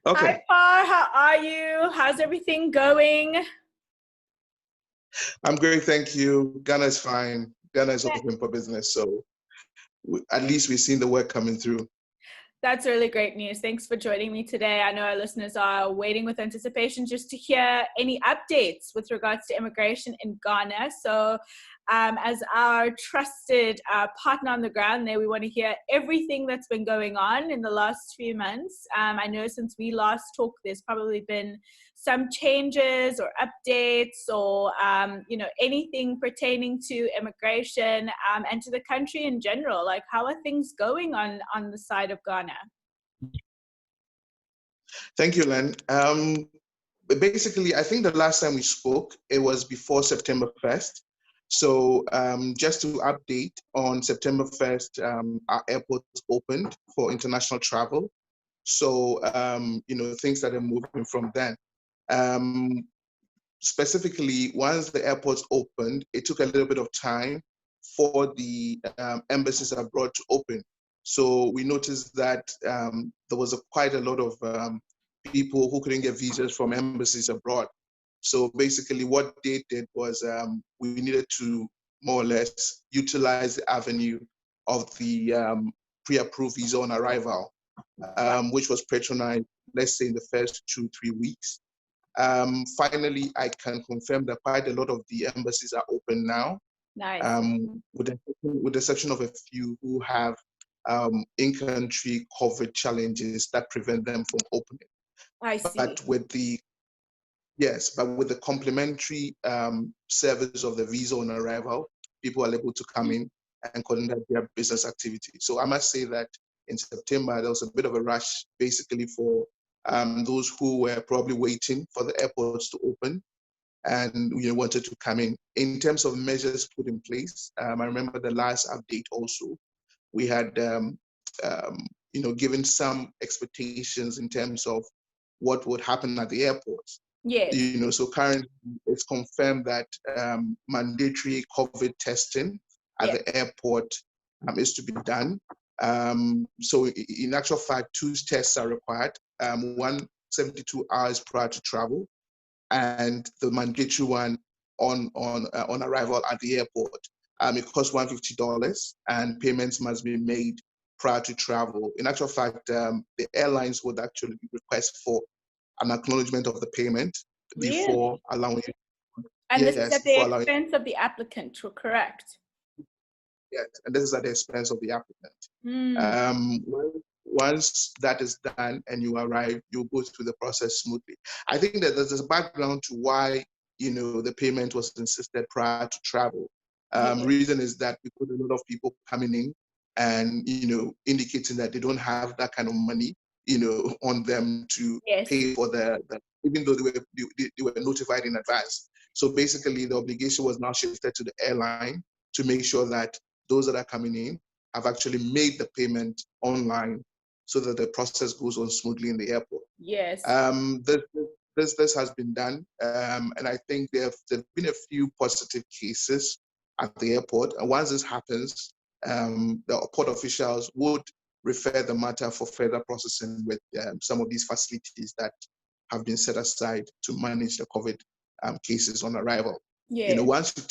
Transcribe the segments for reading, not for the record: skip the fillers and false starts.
Okay, Hi, Pa. How are you? How's everything going? I'm great, thank you. Ghana is fine. Ghana is open for business, so at least we've seen the work coming through. That's really great news. Thanks for joining me today. I know our listeners are waiting with anticipation just to hear any updates with regards to immigration in Ghana. So, as our trusted partner on the ground there, we want to hear everything that's been going on in the last few months. I know since we last talked, there's probably been some changes or updates or anything pertaining to immigration and to the country in general. Like, how are things going on the side of Ghana? Thank you, Len. Basically, I think the last time we spoke, it was before September 1st. So just to update, on September 1st, our airport opened for international travel. So, things started moving from then. Um, Specifically, once the airports opened, it took a little bit of time for the embassies abroad to open. So we noticed that there was quite a lot of people who couldn't get visas from embassies abroad. So basically, what they did was we needed to more or less utilize the avenue of the pre-approved visa on arrival, which was patronized, let's say, in the first 2-3 weeks. Finally, I can confirm that quite a lot of the embassies are open now, Nice. with the exception of a few who have in-country COVID challenges that prevent them from opening. I see. But with the complementary service of the visa on arrival, people are able to come in and conduct their business activity. So I must say that in September, there was a bit of a rush basically for those who were probably waiting for the airports to open and wanted to come in. In terms of measures put in place, I remember the last update also, we had given some expectations in terms of what would happen at the airports. Yes. So currently it's confirmed that mandatory COVID testing at the airport is to be done. So in actual fact, 2 tests are required. One 72 hours prior to travel, and the mandatory one on arrival at the airport. It costs $150, and payments must be made prior to travel. In actual fact, the airlines would actually request for an acknowledgement of the payment before Really? allowing. And this is Yes, at the before allowing. expense of the applicant, correct? Yes, and this is at the expense of the applicant. Mm. Once that is done and you arrive, you go through the process smoothly. I think that there's a background to why the payment was insisted prior to travel. Yes. Reason is that because a lot of people coming in and indicating that they don't have that kind of money on them to pay for the even though they were notified in advance. So basically, the obligation was now shifted to the airline to make sure that those that are coming in have actually made the payment online so that the process goes on smoothly in the airport. Yes. This has been done, and I think there've been a few positive cases at the airport. And once this happens, the port officials would refer the matter for further processing with some of these facilities that have been set aside to manage the COVID cases on arrival. Yes. Once you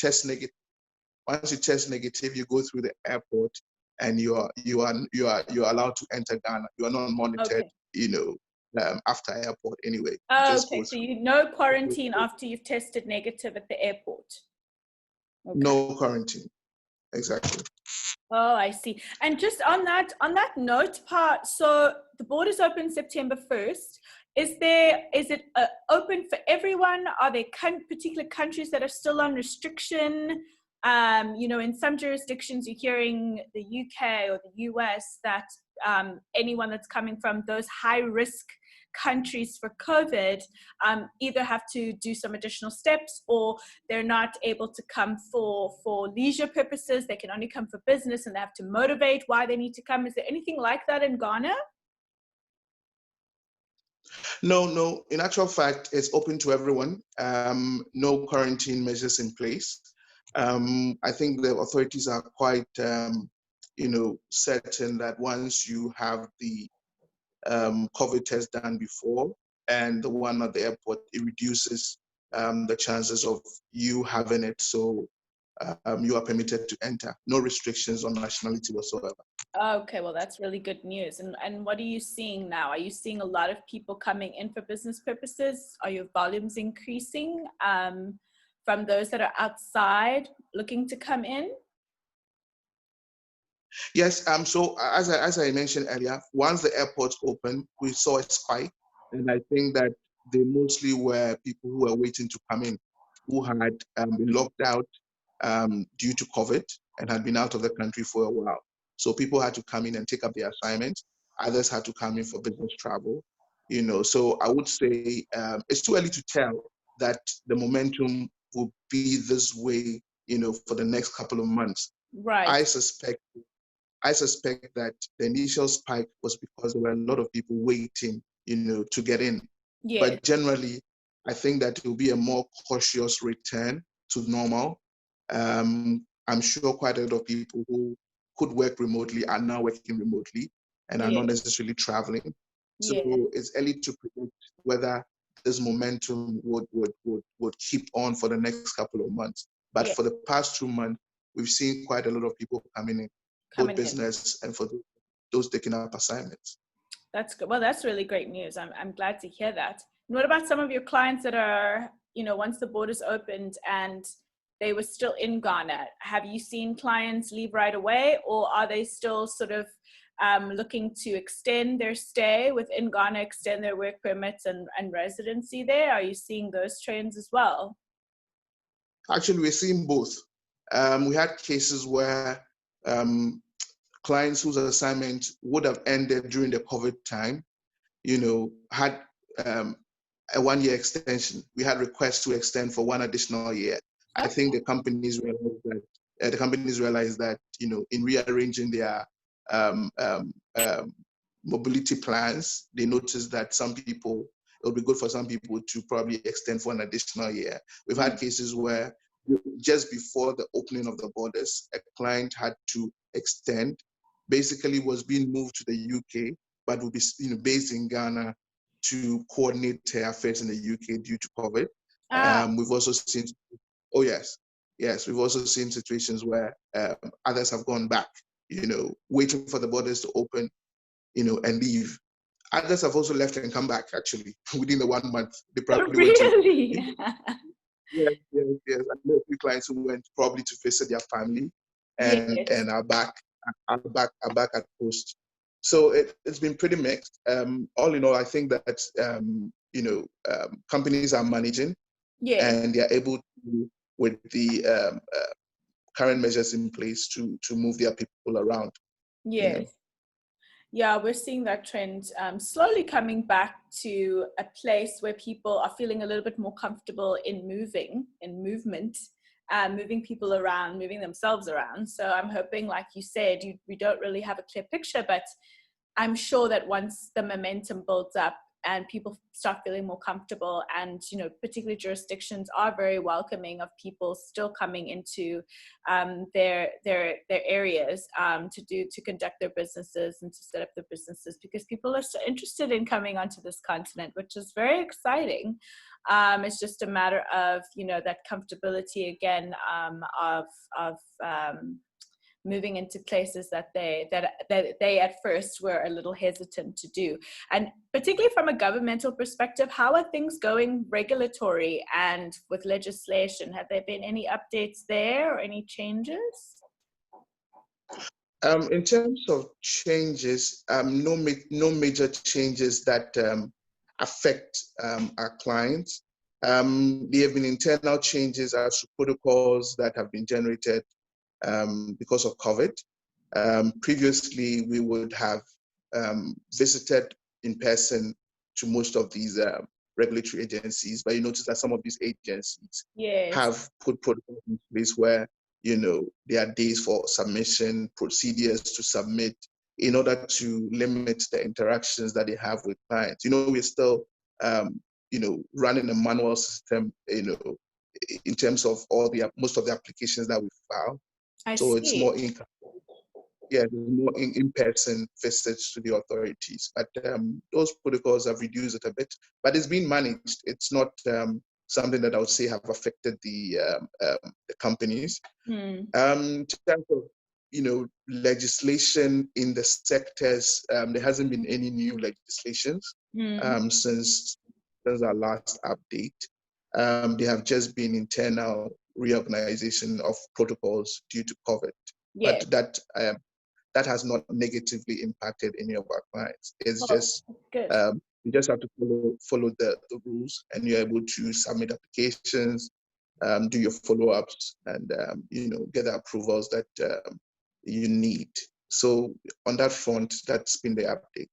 test negative, you go through the airport and you are allowed to enter Ghana. You are not monitored, after airport anyway. Okay, so no quarantine after you've tested negative at the airport. Okay. No quarantine, exactly. Oh, I see. And just on that note part, so the borders open September 1st. Is it open for everyone? Are there particular countries that are still on restriction? In some jurisdictions, you're hearing the UK or the US that anyone that's coming from those high-risk countries for COVID either have to do some additional steps or they're not able to come for leisure purposes. They can only come for business and they have to motivate why they need to come. Is there anything like that in Ghana? No. In actual fact, it's open to everyone. No quarantine measures in place. I think the authorities are quite, certain that once you have the COVID test done before and the one at the airport, it reduces the chances of you having it. So you are permitted to enter. No restrictions on nationality whatsoever. Okay, well, that's really good news. And what are you seeing now? Are you seeing a lot of people coming in for business purposes? Are your volumes increasing from those that are outside looking to come in? Yes, so as I mentioned earlier, once the airports opened, we saw a spike. And I think that they mostly were people who were waiting to come in, who had been locked out due to COVID and had been out of the country for a while. So people had to come in and take up their assignments. Others had to come in for business travel. So I would say it's too early to tell that the momentum will be this way, for the next couple of months. Right. I suspect that the initial spike was because there were a lot of people waiting, to get in. Yes. But generally, I think that it will be a more cautious return to normal. I'm sure quite a lot of people who could work remotely are now working remotely and are not necessarily traveling. So it's early to predict whether this momentum would keep on for the next couple of months. But for the past 2 months, we've seen quite a lot of people coming in, both business and for those taking up assignments. That's good. Well, that's really great news. I'm glad to hear that. And what about some of your clients that are, once the borders opened and they were still in Ghana? Have you seen clients leave right away, or are they still sort of looking to extend their stay within Ghana, extend their work permits and residency there? Are you seeing those trends as well? Actually, we're seeing both. We had cases where clients whose assignment would have ended during the COVID time, had a 1-year extension. We had requests to extend for 1 additional year. I think the companies realized that, in rearranging their mobility plans, they noticed that it would be good for some people to probably extend for an additional year. We've had cases where just before the opening of the borders, a client had to extend, basically was being moved to the UK, but would be based in Ghana to coordinate her affairs in the UK due to COVID. We've also seen, we've also seen situations where others have gone back, waiting for the borders to open, and leave. Others have also left and come back, actually, within the 1 month. They probably went to, Yes. I know a few clients who went probably to visit their family and are back at post. So it's been pretty mixed. All in all, I think that companies are managing and they are able to, with the current measures in place, to move their people around. Yeah, we're seeing that trend slowly coming back to a place where people are feeling a little bit more comfortable in movement, moving people around, moving themselves around. So I'm hoping, like you said, we don't really have a clear picture, but I'm sure that once the momentum builds up and people start feeling more comfortable, and particularly jurisdictions are very welcoming of people still coming into their areas to conduct their businesses and to set up their businesses, because people are so interested in coming onto this continent, which is very exciting. It's just a matter of that comfortability again, of moving into places that they at first were a little hesitant to do. And particularly from a governmental perspective, how are things going regulatory and with legislation? Have there been any updates there or any changes? In terms of changes, no major changes that affect our clients. There have been internal changes as to protocols that have been generated because of COVID. Previously, we would have visited in person to most of these regulatory agencies, but you notice that some of these agencies have put protocols in place where there are days for submission, procedures to submit, in order to limit the interactions that they have with clients. We're still running a manual system, in terms of most of the applications that we file. So it's more income. yeah, more in-person visits to the authorities. But those protocols have reduced it a bit, but it's been managed. It's not something that I would say have affected the companies. In terms of, legislation in the sectors, there hasn't been any new legislations since our last update. There have just been internal reorganization of protocols due to COVID, Yeah. but that has not negatively impacted any of our clients. It's just good. you just have to follow the rules, and you're able to submit applications, do your follow-ups, and get the approvals that you need. So on that front, that's been the update.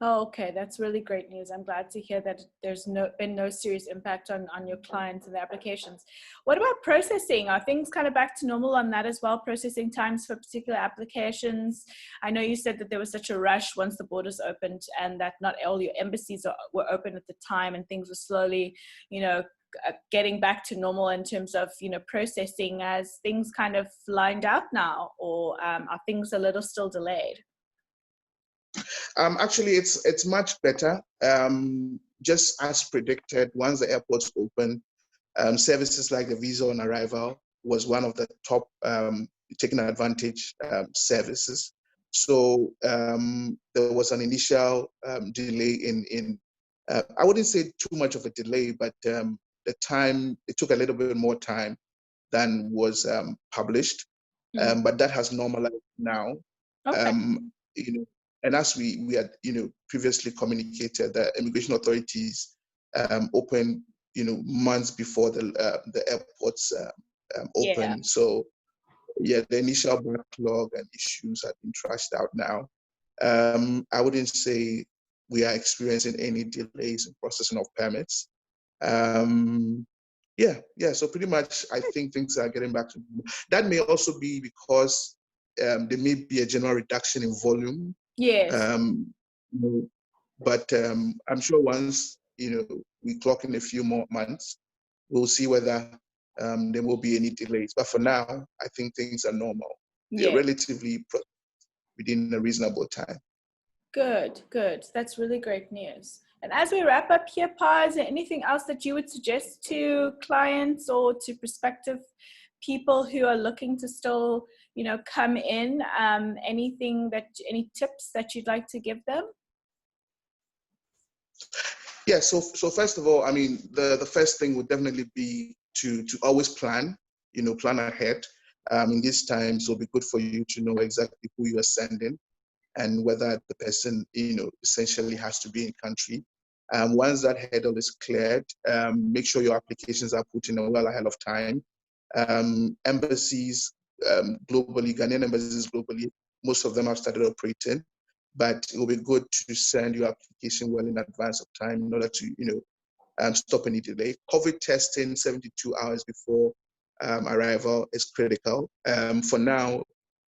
Oh, okay, that's really great news. I'm glad to hear that there's been no serious impact on your clients and the applications. What about processing? Are things kind of back to normal on that as well? Processing times for particular applications? I know you said that there was such a rush once the borders opened, and that not all your embassies were open at the time, and things were slowly, getting back to normal in terms of, processing. As things kind of lined out now, or are things a little still delayed? Actually, it's much better. Just as predicted, once the airports opened, services like the visa on arrival was one of the top taken advantage services. So there was an initial delay in I wouldn't say too much of a delay, but it took a little bit more time than was published. But that has normalized now. Okay. And as we had previously communicated, the immigration authorities opened months before the airports open. Yeah. So yeah, the initial backlog and issues have been trashed out now. I wouldn't say we are experiencing any delays in processing of permits. So pretty much I think things are getting back to normal. That may also be because there may be a general reduction in volume. Yes. But I'm sure once we clock in a few more months, we'll see whether there will be any delays. But for now, I think things are normal. They're relatively within a reasonable time. Good. That's really great news. And as we wrap up here, Pa, is there anything else that you would suggest to clients or to prospective people who are looking to still, come in? Any tips that you'd like to give them? Yeah. So first of all, I mean, the first thing would definitely be to always plan. Plan ahead. In these times, it'll be good for you to know exactly who you are sending and whether the person, essentially has to be in country. Once that hurdle is cleared, make sure your applications are put in well ahead of time. Embassies globally, Ghanaian embassies globally, most of them have started operating, but it will be good to send your application well in advance of time in order to, stop any delay. COVID testing 72 hours before arrival is critical. For now,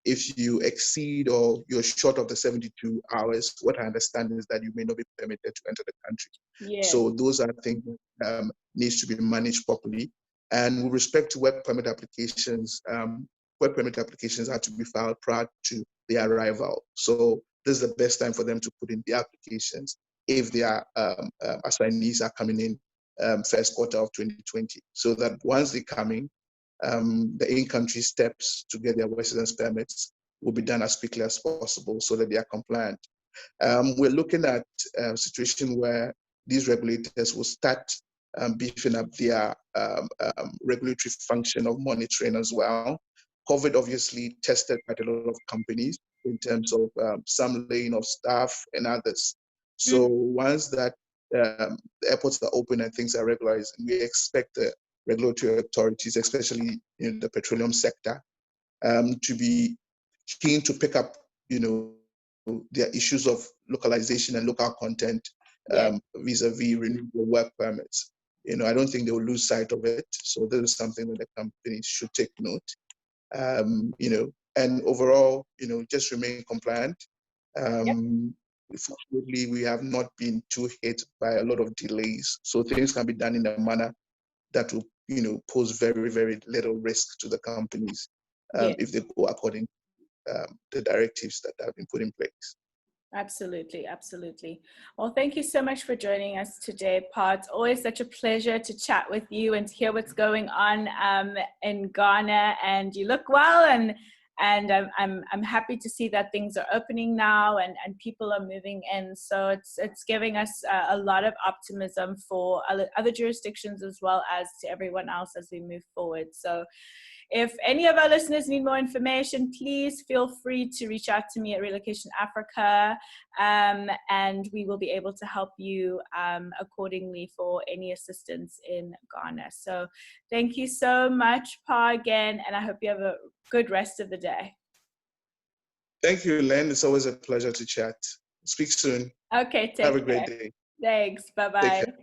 if you exceed or you're short of the 72 hours, what I understand is that you may not be permitted to enter the country. Yeah. So those are things that needs to be managed properly. And with respect to work permit applications are to be filed prior to their arrival. So this is the best time for them to put in the applications if their assignees are coming in first quarter of 2020. So that once they come in, the in-country steps to get their residence permits will be done as quickly as possible so that they are compliant. We're looking at a situation where these regulators will start beefing up their regulatory function of monitoring as well. COVID obviously tested quite a lot of companies in terms of some laying of staff and others. So once that the airports are open and things are regularized, we expect the regulatory authorities, especially in the petroleum sector, to be keen to pick up, their issues of localization and local content vis-a-vis renewable work permits. I don't think they will lose sight of it. So this is something that the companies should take note. And overall, just remain compliant. Fortunately, we have not been too hit by a lot of delays. So things can be done in a manner that will, pose very, very little risk to the companies if they go according. the directives that have been put in place. Absolutely, absolutely. Well, thank you so much for joining us today, Pa. It's always such a pleasure to chat with you and to hear what's going on in Ghana. And you look well, and I'm happy to see that things are opening now and people are moving in. So it's giving us a lot of optimism for other jurisdictions as well as to everyone else as we move forward. So if any of our listeners need more information, please feel free to reach out to me at Relocation Africa, and we will be able to help you accordingly for any assistance in Ghana. So thank you so much, Pa, again, and I hope you have a good rest of the day. Thank you, Len. It's always a pleasure to chat. Speak soon. Okay, take care. Have a great day. Thanks. Take Bye-bye. care.